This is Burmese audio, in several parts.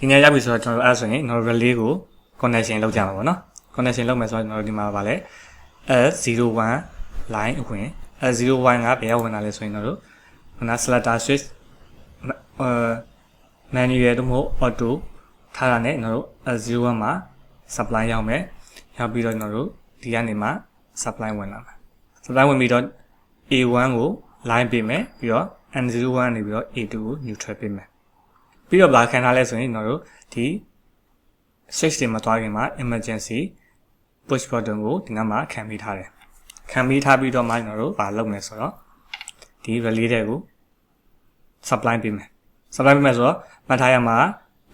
ဒီနေရာရောက်ပြီဆိုတော့ကျွန်တော်အဲ့ဆိုရင်ကျွန်တော် relay ကို connection လုပ်ကြမှာပေါ့နော် connection လုပ်မယ်ဆိုတော့ကျွန်တော်ဒီမှာပါလဲ S01 line ဝင် S01 ကဘယ်ရောက်ဝင်လာလဲဆိုရင်တို့ခုန selector switch manual တို့မဟုတ် auto ထားတာနဲ့ကျွန်တော်တို့ S01 မှာ supply ရောက်မယ်ရောက်ပြီးတော့ကျွန်တော်တို့ဒီကနေမှ supply ဝင်လာမယ် supply ဝင်ပြီးတော့ A1 ကို line ပေးမယ်ပြီးတော့ N01 နေပြီးတော့ A2 ကို neutral ပေးမယ်ပြီးတော့ဘာခံထားလဲဆိုရင်ကျွန်တော်တို့ဒီ switch တွေမှာသွားခင်မှာ emergency push button ကိုဒီနားမှာခံပေးထားတယ်ခံပေးထားပြီးတော့မှကျွန်တော်တို့ဘာလုပ်မလဲဆိုတော့ဒီ relay တွေကို supply ပေးမယ် supply ပေးမယ်ဆိုတော့မှတ်ထားရမှာ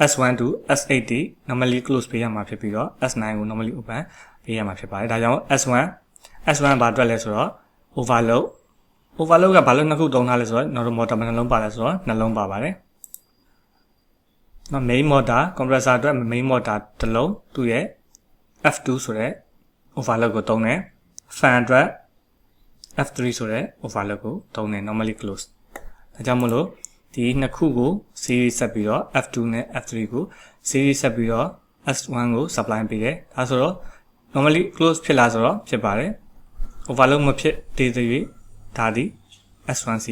S1 to S80 normally close ပေးရမှာဖြစ်ပြီးတော့ S9 ကို normally open ပေးရမှာဖြစ်ပါတယ်ဒါကြောင့် S1 ဘာအတွက်လဲဆိုတော့ overload ကဘာလို့နှစ်ခုသုံးထားလဲဆိုတော့ကျွန်တော်တို့ motor ဘယ်နှလုံးပါလဲဆိုတော့နှလုံးပါပါတယ်နော် main motor compressor အတွက် main motor တစ်လုံးသူ့ရဲ့ F2 ဆိုတဲ့ overload ကိုသုံးတယ် fan အတွက် F3 ဆိုတဲ့ overload ကိုသုံးတယ် normally close ဒါကြောင့်မို့လို့ဒီနှစ်ခုကို series ဆက်ပြီးတော့ F2 နဲ့ F3 ကို series ဆက်ပြီးတော့ S1 ကို supply ပေးတယ်ဒါဆိုတော့ normally close ဖြစ်လားဆိုတော့ဖြစ်ပါတယ် overload မဖြစ်သေးသေး၍ဒါဒီ S1C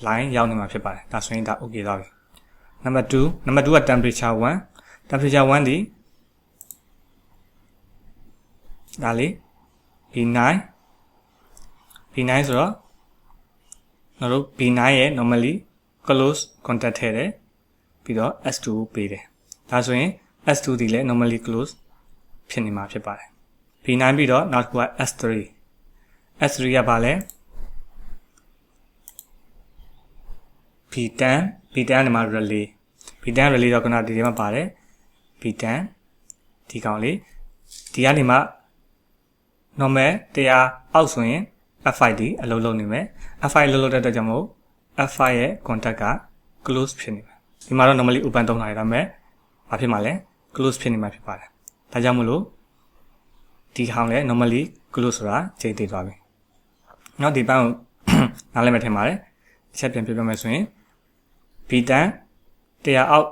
line ရောက်နေမှာဖြစ်ပါတယ်ဒါဆိုရင်ဒါ okay သွားပြီ number 2 က temperature 1 temperature 1ဒီဒါလေး B9 ဆိုတော့ကျွန်တော်တို့ B9 ရဲ့ normally close contact ထည့်တယ်ပြီးတော့ S2 ကိုပေးတယ်ဒါဆိုရင် S2 ဒီလည်း normally close ဖြစ်နေမှာဖြစ်ပါတယ် B9 ပြီးတော့နောက်တစ်ခုက S3 ကဘာလဲ B10 ဒီမှာ relay B10 relay တော့ခုနဒီထဲမှာပါတယ် B10 ဒီကောင်လေးဒီကနေမှ normal 100အောက်ဆိုရင် F5 ဒီအလုံးလုံးနေမယ် F5 လုံးလုံးတဲ့အတွက်ကြောင့်မို့ F5 ရဲ့ contact က close ဖြစ်နေမယ်ဒီမှာတော့ normally open သုံးထားရတာမဲ့ဘာဖြစ်မှာလဲ close ဖြစ်နေမှာဖြစ်ပါတယ်ဒါကြောင့်မို့လို့ဒီကောင်လဲ normally close ဆိုတာချိန်သိသွားပြီနောက်ဒီပန်းကိုနားလည်မှထင်ပါတယ်တစ်ချက်ပြန်ပြောမယ်ဆိုရင် B10 100အောက်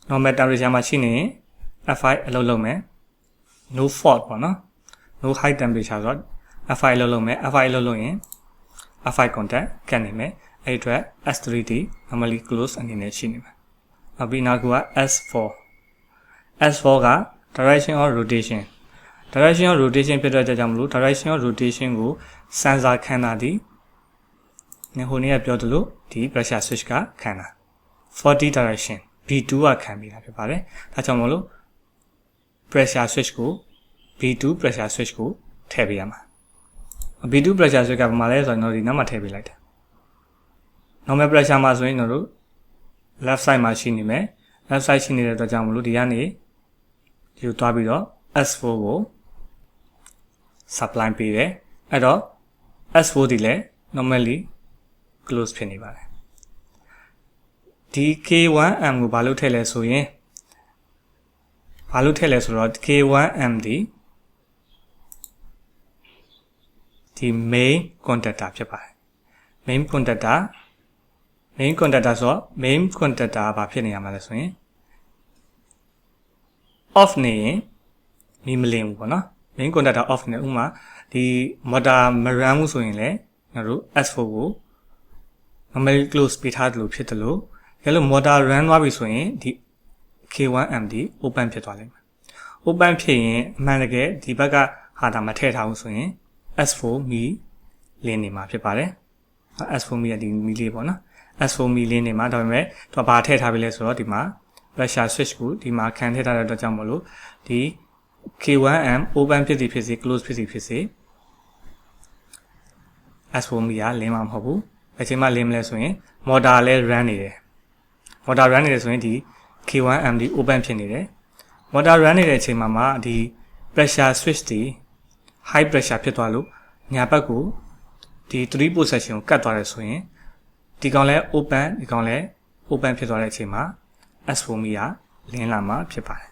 normal temperature မှာရှိနေရင် F5 အလုံးလုံးမယ် no fault ပေါ့နော် no high temperature ဆိုတော့ F5 အလုံးလုံးမယ် F5 အလုံးလုံးရင် F5 contact ကတ်နေမယ်အဲ့အတွက် S3D normally close အနေနဲ့ရှိနေမယ်နောက်ပြီးနောက်တစ်ခုက S4 က direction of rotation ဖြစ်တဲ့ကြောင့်မလို့ direction of rotation ကို sensor ခန်းတာဒီဟိုနေ့ကပြောသလိုဒီ pressure switch ကခန်းတာ 40 direction B2 ကခံပြီးတာဖြစ်ပါတယ်ဒါကြောင့်မလို့ pressure switch ကို B2 pressure switch ကိုထည့်ပေးရမှာ B2 pressure switch ကဘာမှလဲဆိုတော့ဒီနောက်မှာထည့်ပေးလိုက်တယ် normal pressure မှာဆိုရင်တို့ left side မှာရှိနေမယ် left side ရှိနေတဲ့အတွက်ကြောင့်မလို့ဒီကနေဒီကိုသွားပြီးတော့ S4 ကို supply ပေးတယ်အဲ့တော့ S4 ဒီလည်း normally close ဖြစ်နေပါတယ်ဒီ K1M ကိုဘာလို့ထည့်လဲဆိုရင်တော့ K1M ဒီ main contactor ဖြစ်ပါတယ် main contactor ဆိုတော့ main contactor ဘာဖြစ်နေရမှာလဲဆိုရင် off နေရင်မလင်းဘူးပေါ့နော် main contactor off နေဥမာဒီ motor မ run ဘူးဆိုရင်လည်းကျွန်တော်တို့ S4 ကို normally close ပေးထားတယ်လို့ဖြစ်တယ်လို့ဒါလို့ motor run သွားပြီဆိုရင်ဒီ K1M ဒီ open ဖြစ်သွားလိမ့်မယ် open ဖြစ်ရင်အမှန်တကယ်ဒီဘက်ကဟာတာမထည့်ထားဘူးဆိုရင် S4 မီလင်းနေမှာဖြစ်ပါတယ် S4 မီကဒီမီလေးပေါ့နော် S4 မီလင်းနေမှာဒါပေမဲ့သူကဘာထည့်ထားပြီလဲဆိုတော့ဒီမှာ pressure switch ကိုဒီမှာခံထည့်ထားတဲ့အတွက်ကြောင့်မလို့ဒီ K1M open ဖြစ်စီဖြစ်စီ close ဖြစ်စီဖြစ်စီ S4 မီကလင်းမှာမဟုတ်ဘူးအချိန်မှလင်းမလဲဆိုရင် motor လည်း run နေတယ် motor run နေတယ်ဆိုရင်ဒီ K1M ဒီ open ဖြစ်နေတယ် motor run နေတဲ့အချိန်မှာဒီ pressure switch ဒီ high pressure ဖြစ်သွားလို့ညာဘက်ကိုဒီ 3 position ကိုကတ်သွားတယ်ဆိုရင်ဒီကောင်လဲ open ဒီကောင်လဲ open ဖြစ်သွားတဲ့အချိန်မှာ S4 မီကလင်းလာမှာဖြစ်ပါတယ်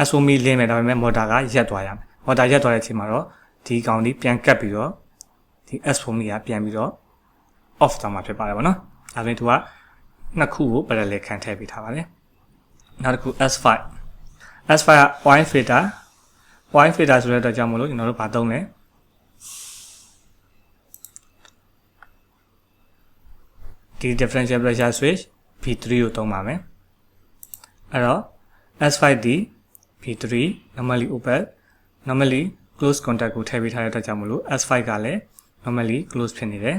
S4 မီလင်းမယ်ဒါပေမဲ့ motor ကရပ်သွားရမယ် motor ရပ်သွားတဲ့အချိန်မှာတော့ဒီကောင်ဒီပြန်ကတ်ပြီးတော့ဒီ S4 မီကပြန်ပြီးတော့ off သွားမှာဖြစ်ပါတယ်ဗောနော်ဒါဆိုရင်သူကနှစ်ခုကို parallel ခံထည့်ပေးထားပါတယ် နောက်တစ်ခု S5 S5 က wine filter ဆိုတဲ့အတွက်ကြောင့်မလို့ကျွန်တော်တို့ဗာသုံးလဲဒီ differential pressure switch V3 ကိုသုံးပါမယ်အဲ့တော့ S5 ဒီ V3 normally open normally close contact ကိုထည့်ပေးထားတဲ့အတွက်ကြောင့်မလို့ S5 ကလည်း normally close ဖြစ်နေတယ်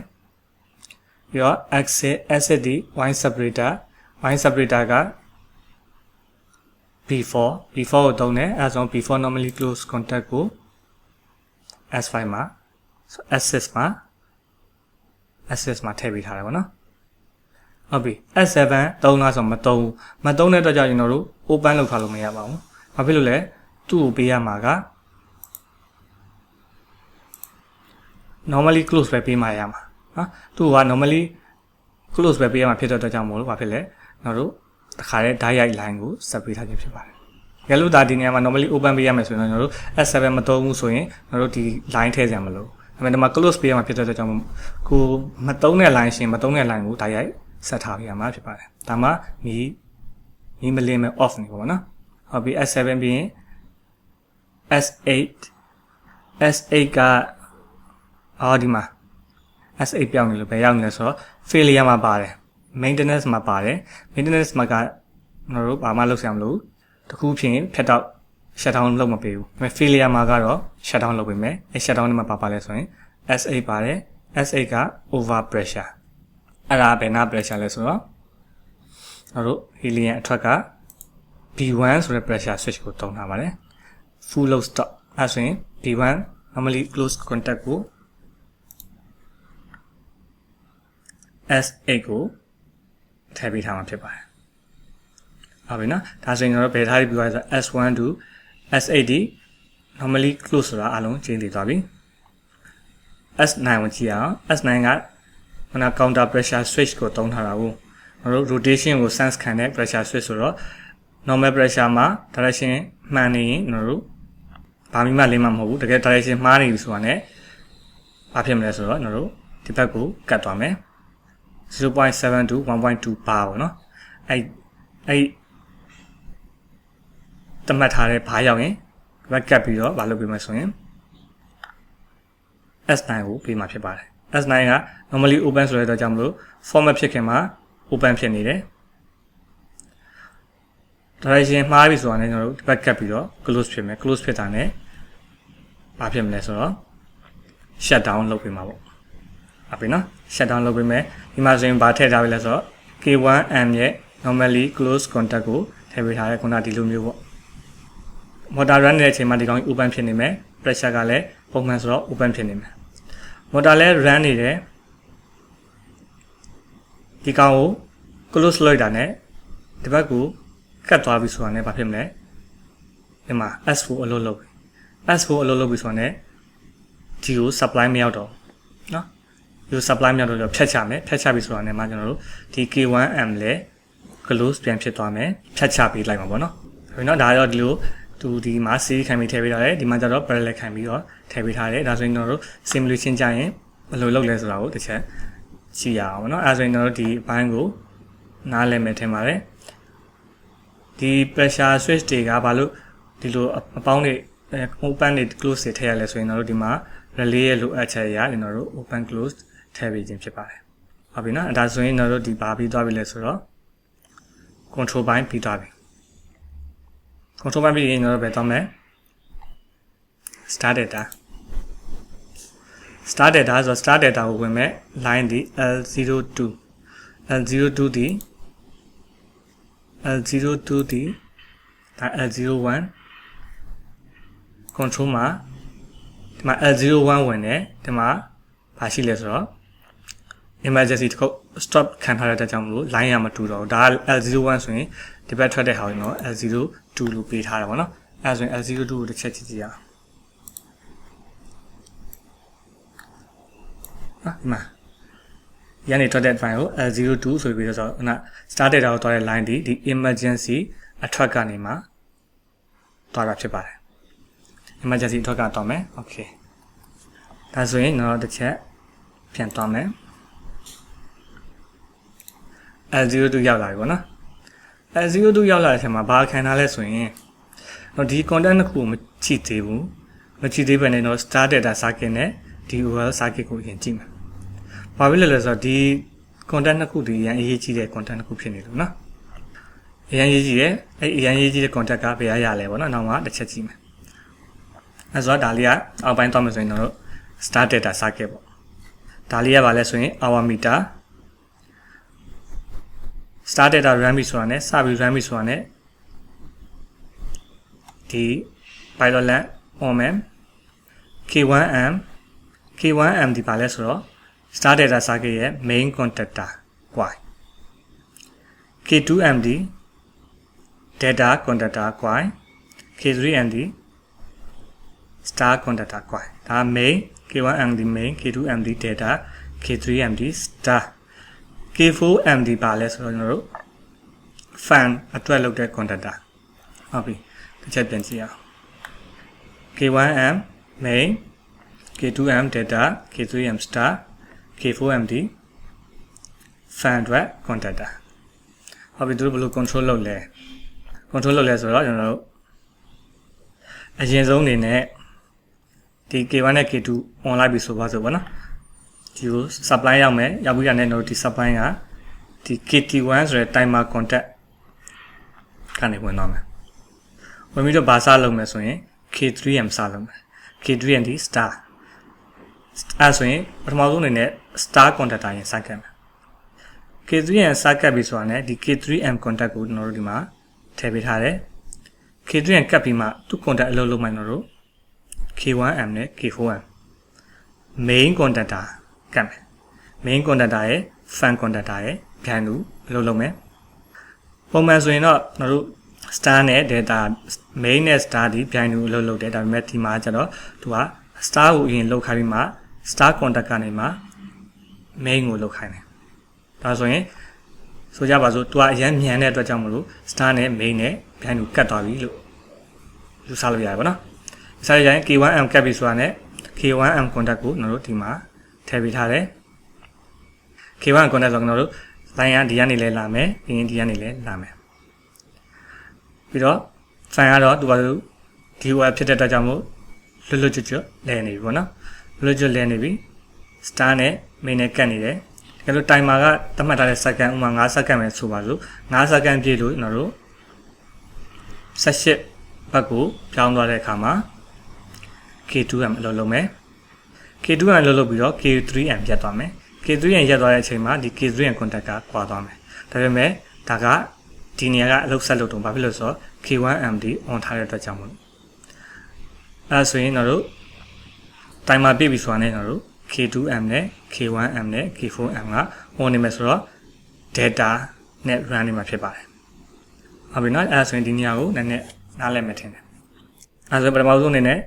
ပြီးတော့ exit ဒီ wine separator ကbefore ကိုသုံးတယ်အဲဒါဆို before normally close contact ကို S5 မှာ S6 မှာထည့်ပေးထားတယ်ပေါ့နော်ဟုတ်ပြီ S7 သုံးလားဆိုမသုံးတဲ့အတွက်ကြောင့်ကျွန်တော်တို့ open လုပ်ထားလို့မရပါဘူးဘာဖြစ်လို့လဲသူ့ကိုပေးရမှာက normally close ပဲပေးမှရမှာနော်သူက normally close ပဲပေးရမှာဖြစ်တဲ့အတွက်ကြောင့်မို့လို့ဘာဖြစ်လဲကျွန်တော်တို့တခါတည်း direct line ကိုဆက်ပေးထားခြင်းဖြစ်ပါတယ်ရလို့ဒါဒီနေရာမှာ normally open ပေးရမယ်ဆိုရင်ကျွန်တော်တို့ S7 မသုံးဘူးဆိုရင်ကျွန်တော်တို့ဒီ line ထည့်စရာမလိုဒါပေမဲ့ဒီမှာ close ပေးရမှာဖြစ်တဲ့အတွက်ကြောင့်ကိုမသုံးတဲ့ line ရှင်မသုံးတဲ့ line ကို direct ဆက်ထားပေးရမှာဖြစ်ပါတယ်ဒါမှမီးမလင်းမဲ့ off နေပါဘောနော်ဟုတ်ပြီ S7 ပြီးရင် S8 ကဒီမှာ S8 ပြောင်းနေလို့ပဲရောက်နေလဲဆိုတော့ failure မှာပါတယ် maintenance မှာပါတယ် maintenance မှာကကျွန်တော်တို့ဘာမှလုပ်ဆရာမလိုတခုဖြစ်ရင်ဖြတ်တော့ shut down လုပ်မပေးဘူးဒါပေမဲ့ failure မှာကတော့ shut down လုပ်ပေးမယ်အဲ shut down နဲ့မှာပါလဲဆိုရင် S8 ပါတယ် S8 က over pressure အဲ့ဒါဘယ်နာ pressure လဲဆိုတော့ကျွန်တော်တို့ helium အထွက်က B1 ဆိုတဲ့ pressure switch ကိုသုံးထားပါတယ် full load stop အဲဆိုရင် B1 normally close contact ကိုS8 ကိုထည့်ပေးထားမှာဖြစ်ပါတယ်ဟုတ်ပြီနော်ဒါဆိုရင်ကျွန်တော်တို့ဘယ်ထားပြီးပြောရဆို S1 to S8 ဒီ normally close ဆိုတာအလုံးကျင်းတည်သွားပြီ S9 ကိုကြည့်အောင် S9 ကခုန counter pressure switch ကိုသုံးထားတာကိုကျွန်တော်တို့ rotation ကို sense ခံတဲ့ pressure switch ဆိုတော့ normal pressure မှာ direction မှန်နေရင်ကျွန်တော်တို့ဘာမှမလင်းမှာမဟုတ်ဘူးတကယ် direction မှားနေပြီဆိုတာ ਨੇ ဘာဖြစ်မလဲဆိုတော့ကျွန်တော်တို့ဒီဘက်ကိုကတ်သွားမယ် 0.7 to 1.2 bar ပေါ့နော်အဲ့တမတ်ထားတဲ့ဘာရောက်ရင်ဘက်ကတ်ပြီးတော့မလုပ်ပေးမယ်ဆိုရင် S9 ကိုပေးမှာဖြစ်ပါတယ် S9 က normally open ဆိုတဲ့အတွက်ကြောင့်မလို့ format ဖြစ်ခင်မှာ open ဖြစ်နေတယ် direction မှားပြီဆိုတာ ਨੇ ကျွန်တော်တို့ဒီဘက်ကတ်ပြီးတော့ close ဖြစ်မယ် close ဖြစ်တာ ਨੇ ဘာဖြစ်မလဲဆိုတော့ shut down လုပ်ပေးမှာပေါ့ဟုတ်ပြီနော် shut down လုပ်ပေးမယ်ဒီမှာဆိုရင်ဘာထည့်ထားပြီလဲဆိုတော့ K1M ရဲ့ normally close contact ကိုထည့်ပေးထားတယ်ခုနဒီလိုမျိုးပေါ့ motor run နေတဲ့အချိန်မှာဒီကောင် open ဖြစ်နေမယ် pressure ကလည်းပုံမှန်ဆိုတော့ open ဖြစ်နေမယ် motor လည်း run နေတယ်ဒီကောင်ကို close လုပ်တာ ਨੇ ဒီဘက်ကိုကတ်သွားပြီဆိုတာ ਨੇ ဘာဖြစ်မလဲဒီမှာ S4 အလုပ်လုပ်ပြီ S4 အလုပ်လုပ်ပြီဆိုတာ ne ဒီကို supply မရောက်တော့နော်ဒီ supply မြောက်တော့ဖြတ်ချမယ်ဖြတ်ချပြီဆိုတာနဲ့မှကျွန်တော်တို့ဒီ K1M လဲ close ပြန်ဖြစ်သွားမယ်ဖြတ်ချပေးလိုက်မှာပေါ့နော်ဒါပေမဲ့ဒါတော့ဒီလိုသူဒီမှာ series ခံပြီးထည့်ပေးထားတယ်ဒီမှာကျတော့ parallel ခံပြီးတော့ထည့်ပေးထားတယ်ဒါဆိုရင်ကျွန်တော်တို့ simulation ကြရင်ဘယ်လိုလုပ်လဲဆိုတာကိုတစ်ချက်ကြည့်ရအောင်ပေါ့နော်အဲဆိုရင်ကျွန်တော်တို့ဒီအပိုင်းကိုနားလည်မယ်ထင်ပါတယ်ဒီ pressure switch တွေကဘာလို့ဒီလိုအပေါင်းတွေ open တွေ close တွေထည့်ရလဲဆိုရင်ကျွန်တော်တို့ဒီမှာ relay ရဲ့လိုအပ်ချက်အရာကျွန်တော်တို့ open close ထည့်ပေးခြင်းဖြစ်ပါတယ်ဟုတ်ပြီနော်ဒါဆိုရင်ကျွန်တော်တို့ဒီဘာပြီးသွားပြီလဲဆိုတော့ control ပိုင်းပြီးသွားပြီ control ပိုင်းပြီးရင်ကျွန်တော်တို့ဘယ်သွားမလဲ start data ဆိုတော့ start data ကိုဝင်မဲ့ line ဒီ L02 ဒီဒါ L01 control မှာဒီမှာ L01 ဝင်တယ်ဒီမှာဘာရှိလဲဆိုတော့ emergency တစ်ခု stop ခံထားတဲ့အတွက်ကြောင့်မလို့ line ရမတူတော့ဘူးဒါ L01 ဆိုရင်ဒီဘက်ထွက်တဲ့ဟာကိုနော် L02 လို့ပေးထားတာပေါ့နော်အဲဆိုရင် L02 ကိုတစ်ချက်ကြည့်ကြည့်ရအောင်ဒီမှာရန်နေထွက်တဲ့ file ကို L02 ဆိုပြီးတော့ခုန start data ကိုတွားတဲ့ line ဒီ emergency အထွက်ကနေမှတွားတာဖြစ်ပါတယ် emergency အထွက်ကတော့မယ် okay ဒါဆိုရင်တော့တစ်ချက်ပြန်သွားမယ် L02 ရောက်လာပြီပေါ့နော် 0 2ရောက်လာတဲ့အချိန်မှာဘာခံထားလဲဆိုရင်တော့ဒီ content တစ်ခုကိုမကြည့်သေးဘူးမကြည့်သေးဘဲနဲ့တော့ start data circuit နဲ့ DOL circuit ကိုရင်ကြည့်မယ်ဘာဖြစ်လဲဆိုတော့ဒီ content တစ်ခုဒီအရင်အရေးကြီးတဲ့ content တစ်ခုဖြစ်နေလို့နော်အရင်ရေးကြည့်တယ်အဲ့အရင်ရေးကြည့်တဲ့ content ကဘယ်ရလဲပေါ့နော်နောက်မှတစ်ချက်ကြည့်မယ်အဲ့ဆိုတော့ဒါလေးကအောက်ပိုင်းသွားမယ်ဆိုရင်တော့ start data circuit ပေါ့ဒါလေးကဘာလဲဆိုရင် hour meter start data run ပြီဆိုတာနဲ့စပြီး run ပြီဆိုတာနဲ့ဒီ pilot lamp on မယ် K1M K1M ဒီဘာလဲဆိုတော့ start data circuit ရဲ့ main contactor coil K2M ဒီ data contactor coil K3M ဒီ star contactor coil ဒါ main K1M ဒီ main K2M ဒီ data K3M ဒီ star K4M ဒီပါလဲဆိုတော့ကျွန်တော်တို့ fan အတွက်လုပ်တဲ့ contactor ဟုတ်ပြီတစ်ချက်ပြန်ကြည့်အောင် K1M main K2M data K3M star K4M ဒီ fan အတွက် contactor ဟုတ်ပြီတို့ဘယ်လို control လုပ်လဲ control လုပ်လဲဆိုတော့ကျွန်တော်တို့အရင်ဆုံးအနေနဲ့ဒီ K1 နဲ့ K2 on လိုက်ပြီဆိုပါစို့ဗောနော်ဒီကို supply ရောက်မယ်ရောက်ပြီးရတဲ့ node ဒီ supply ကဒီ KT1 ဆိုတဲ့ timer contact ကနေဝင်သွားမယ်ဝင်ပြီးတော့ဘာစလုပ်မယ်ဆိုရင် K3M စလုပ်မယ် K3M ဒီ star အဲ့ဆိုရင်ပထမဆုံးအနေနဲ့ star contactor ရင်စကတ်မယ် K3M စကတ်ပြီဆိုတာနဲ့ဒီ K3M contact ကိုကျွန်တော်တို့ဒီမှာထည့်ပေးထားတယ် K3M ကတ်ပြီးမှသူ့ contact အလုပ်လုပ်မှကျွန်တော်တို့ K1M နဲ့ K4M main contactor ကတ်မယ် main contactor ရဲ့ fan contactor ရဲ့ပြန်လို့အလုပ်လုပ်မယ်ပုံမှန်ဆိုရင်တော့ကျွန်တော်တို့ star နဲ့ data main နဲ့ star ဒီပြန်လို့အလုပ်လုပ်တယ်ဒါပေမဲ့ဒီမှာကျတော့သူက star ကိုအရင်လုပ်ခိုင်းပြီးမှ star contact ကနေမှ main ကိုလုပ်ခိုင်းတယ်ဒါဆိုရင်ဆိုကြပါစို့သူကအရင်မြန်တဲ့အတွက်ကြောင့်မလို့ star နဲ့ main နဲ့ပြန်လို့ကတ်သွားပြီလို့ယူဆလို့ရတယ်ပေါ့နော်ဒီစားရရင် K1M ကတ်ပြီဆိုတာနဲ့ K1M contact ကိုကျွန်တော်တို့ဒီမှာထည့်ပေးထားတယ် K1M contact ဆိုတော့ကျွန်တော်တို့ line ကဒီကနေလဲလာမယ်ပြီးရင်ဒီကနေလဲလာမယ်ပြီးတော့ fan ကတော့သူကDOL ဖြစ်တဲ့အတွက်ကြောင့်မို့လွတ်လွတ်ကျွတ်လဲနေပြီပေါ့နော်လွတ်ကျွတ်လဲနေပြီ star နဲ့ main နဲ့ကတ်နေတယ်ဒါကြလို့ timer ကသတ်မှတ်ထားတဲ့ second ဥမာ5 second ပဲဆိုပါစို့5 second ပြည့်လို့ကျွန်တော်တို့18ဘက်ကိုပြောင်းသွားတဲ့အခါမှာ K2M အလုပ်လုပ်မယ် K2M အလုပ်လုပ်ပြီးတော့ K3M ရက်သွားမယ် K3M ရက်သွားတဲ့အချိန်မှာဒီ K3M contact ကကွာသွားမယ်ဒါပေမဲ့ဒါကဒီနေရာကအလုပ်ဆက်လုပ်တော့ဘာဖြစ်လို့ဆိုတော့ K1M ဒီ on ထားတဲ့အတွက်ကြောင့်မို့အဲဆိုရင်တို့ timer ပြည့်ပြီဆိုတာနဲ့တို့ K2M နဲ့ K1M နဲ့ K4M က on နေမယ်ဆိုတော့ data နဲ့ run နေမှာဖြစ်ပါတယ်ဟုတ်ပြီနော်အဲဆိုရင်ဒီနေရာကိုနည်းနည်းနားလည်မယ်ထင်တယ်အဲဆိုပထမဆုံးအနေနဲ့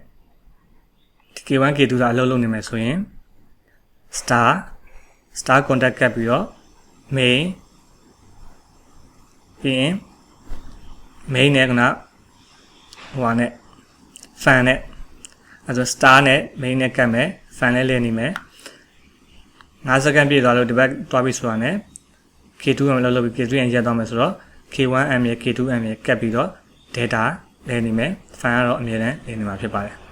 K1 K2 ကအလုပ်လုပ်နေမယ်ဆိုရင် star contact ကပ်ပြီးတော့ main ပြီးရင် main နဲ့ကနဟိုဟာနဲ့ fan နဲ့အဲဆို star နဲ့ main နဲ့ကပ်မယ် fan နဲ့လဲနေမယ်5 second ပြည့်သွားလို့ဒီဘက်တွားပြီးဆိုတာနဲ့ K2M အလုပ်လုပ်ပြီး K3M ရက်သွားမယ်ဆိုတော့ K1M ရဲ့ K2M ရဲ့ကပ်ပြီးတော့ data လဲနေမယ် fan ကတော့အမြဲတမ်းလဲနေမှာဖြစ်ပါတယ်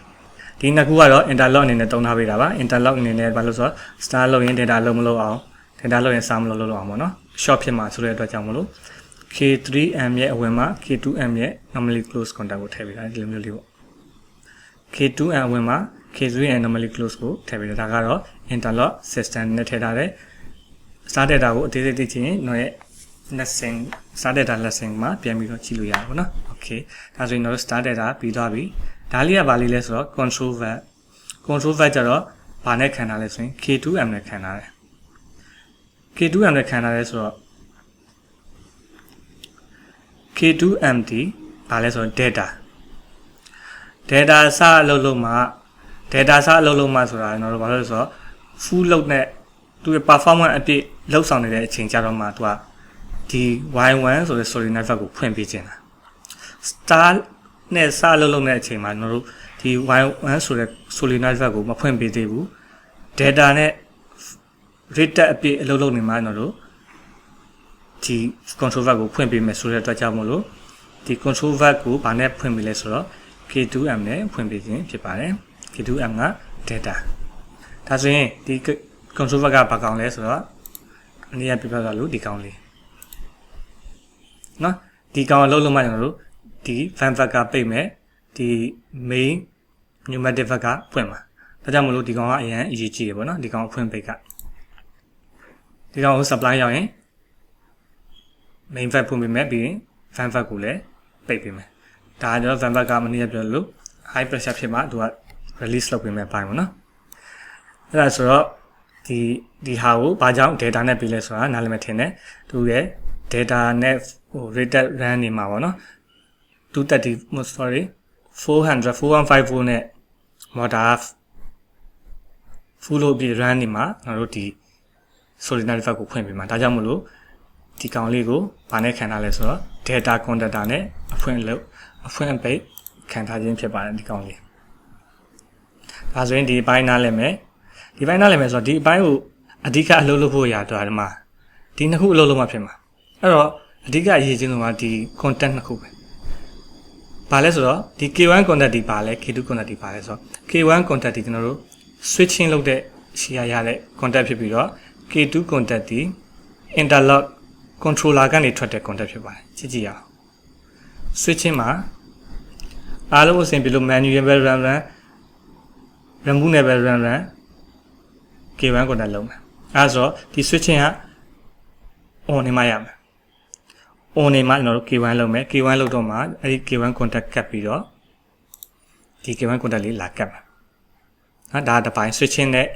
ဒီနှစ်ခုကတော့ interlock အနေနဲ့သုံးထားပေးတာပါ interlock အနေနဲ့ဘာလို့ဆိုတော့ star လုပ်ရင် data လုံးမလုပ်အောင် data လုပ်ရင် star မလုပ်အောင်ပေါ့နော် short ဖြစ်မှာဆိုတဲ့အတွက်ကြောင့်မလို့ K3M ရဲ့အဝင်မှာ K2M ရဲ့ normally close contact ကိုထည့်ပေးတာဒီလိုမျိုးလေးပေါ့ K2M အဝင်မှာ K3M normally close ကိုထည့်ပေးတာဒါကတော့ interlock system နဲ့ထည့်ထားတယ် star data ကိုအသေးစိတ်သိချင်ရင်တော့ရဲ့ lesson star data lesson မှာပြန်ပြီးတော့ကြည့်လို့ရတယ်ပေါ့နော် okay ဒါဆိုရင်တော့ star data ပြီးသွားပြီဒါလေးကဘာလေးလဲဆိုတော့ control valve ကျတော့ဘာနဲ့ခံထားလဲဆိုရင် K2M နဲ့ခံထားတယ် K2M နဲ့ခံထားလဲဆိုတော့ K2M ဒီဘာလဲဆိုတော့ data စအလုပ်လုပ်မှာဆိုတာကျွန်တော်တို့ဘာလို့လဲဆိုတော့ full load နဲ့သူရဲ့ performance အပြည့်လောက်ဆောင်နေတဲ့အချိန်ကြတော့မှသူကဒီ Y1 ဆိုတဲ့ solid network ကိုဖွင့်ပေးခြင်းလား star နဲ့စအလုပ်လုပ်နေတဲ့အချိန်မှာကျွန်တော်တို့ဒီ Y1 ဆိုတဲ့ solid network ကိုမဖွင့်ပေးသေးဘူး data နဲ့ rate အပြည့်အလုပ်လုပ်နေမှာကျွန်တော်တို့ ဒီ control valve ကိုဖွင့်ပေးမယ်ဆိုတဲ့အတွက်ကြောင့်မို့လို့ဒီ control valve ကိုဘာနဲ့ဖွင့်ပေးလဲဆိုတော့ K2M နဲ့ဖွင့်ပေးခြင်းဖြစ်ပါတယ် K2M က data ဒါဆိုရင်ဒီ control valve ကဘာကောင်လဲဆိုတော့အနည်းပြပြသွားလို့ဒီကောင်လေးနော်ဒီကောင်လုံးလုံးမှကျွန်တော်တို့ဒီ fan valve ကပိတ်မယ်ဒီ main pneumatic valve ကဖွင့်မှာဒါကြောင့်မလို့ဒီကောင်ကအရင်အရေးကြီးတယ်ပေါ့နော်ဒီကောင်ဖွင့်ပိတ်ကဒီကောင်ကို supply ရောက်ရင် main valve ဖွင့်ပေးမယ်ပြီးရင် fan valve ကိုလည်းပိတ်ပေးမယ်ဒါကျွန်တော် fan valve ကမနည်းပြောလို့ high pressure ဖြစ်မှသူက release လုပ်ပေးမယ်ပိုင်းပေါ့နော်အဲ့ဒါဆိုတော့ဒီဟာကိုဘာကြောင့် data နဲ့ပြီးလဲဆိုတာနားလည်မှထင်တယ်သူရဲ့ data နဲ့ဟို rated run နေမှာပေါ့နော်230 sorry 4154နဲ့ motor full load ပြီး run နေမှာကျွန်တော်တို့ဒီ solenoid valve ကိုဖွင့်ပေးမှာဒါကြောင့်မလို့ဒီကောင်လေးကိုဘာနဲ့ခံထားလဲဆိုတော့ data conductor နဲ့အဖွင့်ပိတ်ခံထားခြင်းဖြစ်ပါတယ်ဒီကောင်လေးဒါဆိုရင်ဒီဘိုင်းနားလဲမယ်ဒီဘိုင်းနားလဲမယ်ဆိုတော့ဒီဘိုင်းကိုအဓိကအလုပ်လုပ်ဖို့ရတော့ဒီမှာဒီနှစ်ခုအလုပ်လုပ်မှဖြစ်မှာအဲ့တော့အဓိကအရေးကြီးဆုံးကဒီ contact နှစ်ခုပဲဘာလဲဆိုတော့ဒီ K1 contact ဒီပါလဲ K2 contact ဒီပါလဲဆိုတော့ K1 contact ဒီကျွန်တော်တို့ switching လုပ်တဲ့ရှီရတဲ့ contact ဖြစ်ပြီးတော့ K2 contact ဒီ interlock controller ကနေထွက်တဲ့ contact ဖြစ်ပါတယ်ကြည့်ကြည့်ရအောင် switching မှာအားလုံးအဆင်ပြေလို့ manual ပဲ run remote နဲ့ပဲ run K1 contact လုပ်မယ်အဲဆိုတော့ဒီ switching က on နေမှရမယ် on နေမှကျွန်တော်တို့ K1 လုပ်မယ် K1 လုပ်တော့မှအဲ့ဒီ K1 contact ကပ်ပြီးတော့ဒီ K1 contact လေးလာကပ်မယ်နော်ဒါတစ်ပိုင်း switching နဲ့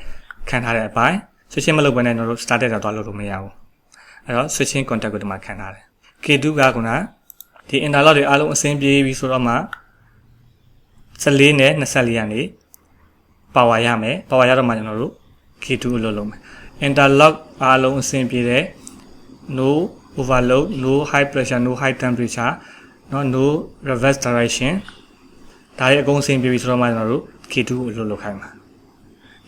ခံထားတဲ့အပိုင်း switching မလုပ်ဘဲနဲ့ကျွန်တော်တို့ started တော့လုပ်လို့မရဘူးအဲ့တော့ switching contact ကိုဒီမှာခံထားတယ် K2 ကခုနဒီ interlock တွေအားလုံးအဆင်ပြေပြီဆိုတော့မှ14နဲ့24ကနေ power ရမယ် power ရတော့မှကျွန်တော်တို့ K2 ကိုလုပ်မယ် interlock အားလုံးအဆင်ပြေတယ် no overload no high pressure no high temperature no reverse direction ဒါတွေအကုန်အဆင်ပြေပြီဆိုတော့မှကျွန်တော်တို့ K2 ကိုလုပ်ခိုင်းမှာ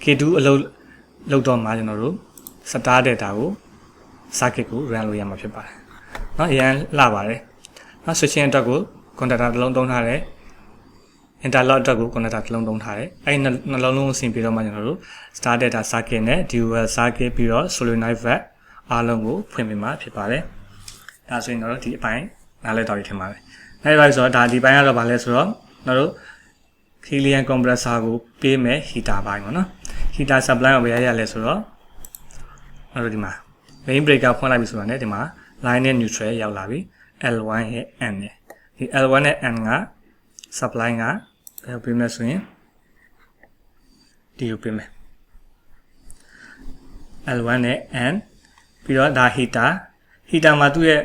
K2 အလုပ်တော့မှကျွန်တော်တို့ start data ကို circuit ကို run လုပ်ရမှာဖြစ်ပါတယ်เนาะအရင်လှပါတယ်เนาะ switching အတွက်ကို conductor တစ်လုံးသုံးထားတယ် interlock အတွက်ကို conductor တစ်လုံးသုံးထားတယ်အဲ့ဒီနှလုံးလုံးအဆင်ပြေတော့မှကျွန်တော်တို့ start data circuit နဲ့ dual circuit ပြီးတော့ solenoid valve အားလုံးကိုဖွင့်ပေးမှာဖြစ်ပါတယ်ဒါဆိုရင်တော့ဒီအပိုင်းနားလည်တော့ထင်ပါတယ်အဲ့ဒါဆိုတော့ဒါဒီပိုင်းကတော့ဗာလဲဆိုတော့ကျွန်တော်တို့ Helium compressor ကိုပေးမယ် heater ပိုင်းပေါ့နော် heater supply ကိုဘယ်ရလဲဆိုတော့ကျွန်တော်တို့ဒီမှာ main breaker ဖွင့်လိုက်ပြီဆိုတာနဲ့ဒီမှာ line နဲ့ neutral ရောက်လာပြီ L1 ရဲ့ N နဲ့ဒီ L1 နဲ့ N က supply ကဘယ်ပေးမယ်ဆိုရင်ဒီကိုပေးမယ် L1 နဲ့ N ပြီးတော့ဒါ heater မှာသူ့ရဲ့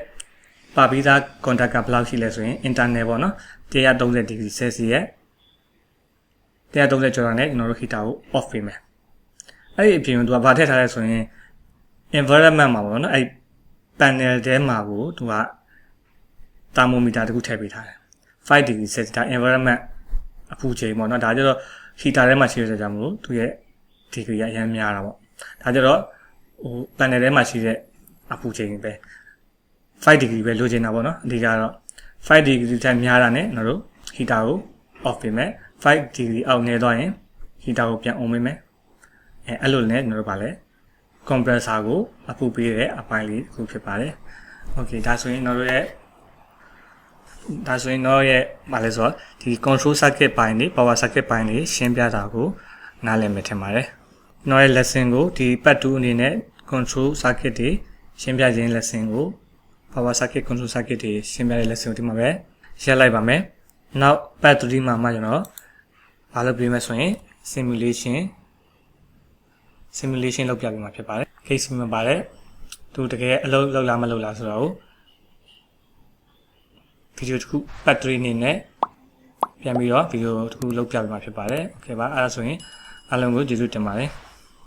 ပါပြီးသား contact ကဘယ်လောက်ရှိလဲဆိုရင် internal ပေါ့နော်130 degree Celsius ရဲ့130ကျော်တာနဲ့ကျွန်တော်တို့ heater ကို off ပေးမယ်အဲ့ဒီအပြင်သူကဘာထည့်ထားလဲဆိုရင် environment မှာပေါ့နော်အဲ့ panel ထဲမှာကိုသူက thermometer တခုထည့်ပေးထားတယ်5 degree Celsius ဒါ environment အပူချိန်ပေါ့နော်ဒါကြတော့ heater ထဲမှာရှိရကြမလို့သူရဲ့ degree ကအများများတာပေါ့ဒါကြတော့ဟို panel ထဲမှာရှိတဲ့အပူချိန်ပဲ5 degree ပဲလိုချင်တာပေါ့နော်အဓိကတော့5 degree ထက်များတာနဲ့ကျွန်တော်တို့ heater ကို off ပေးမယ်5 degree အောက်နေတော့ရင် heater ကိုပြန် on ပေးမယ်အဲ့လိုနဲ့ကျွန်တော်တို့ဗာလဲ compressor ကိုအပူပေးတဲ့အပိုင်းလေးတစ်ခုဖြစ်ပါတယ် okay ဒါဆိုရင်ကျွန်တော်တို့ရဲ့ဗာလဲဆိုတော့ဒီ control circuit ပိုင်းတွေ power circuit ပိုင်းတွေရှင်းပြတာကိုနားလည်မယ်ထင်ပါတယ်ကျွန်တော်ရဲ့ lesson ကိုဒီ part 2အနေနဲ့ control circuit တွေရှင်းပြခြင်း lesson ကို power circuit control circuit တွေရှင်းပြတဲ့ lesson ကိုဒီမှာပဲရပ်လိုက်ပါမယ်နောက် part 3မှာမှကျွန်တော်ဘာလုပ်ပြမယ်ဆိုရင် simulation လုပ်ပြပေးမှာဖြစ်ပါတယ် case မှာပါတယ်သူတကယ်အလုပ်လုပ်လားမလုပ်လားဆိုတော့ဗီဒီယိုတစ်ခု part 3အနေနဲ့ပြန်ပြီးတော့ဗီဒီယိုတစ်ခုလုပ်ပြပေးမှာဖြစ်ပါတယ် okay ပါအဲ့ဒါဆိုရင်အားလုံးကိုကျေးဇူးတင်ပါတယ်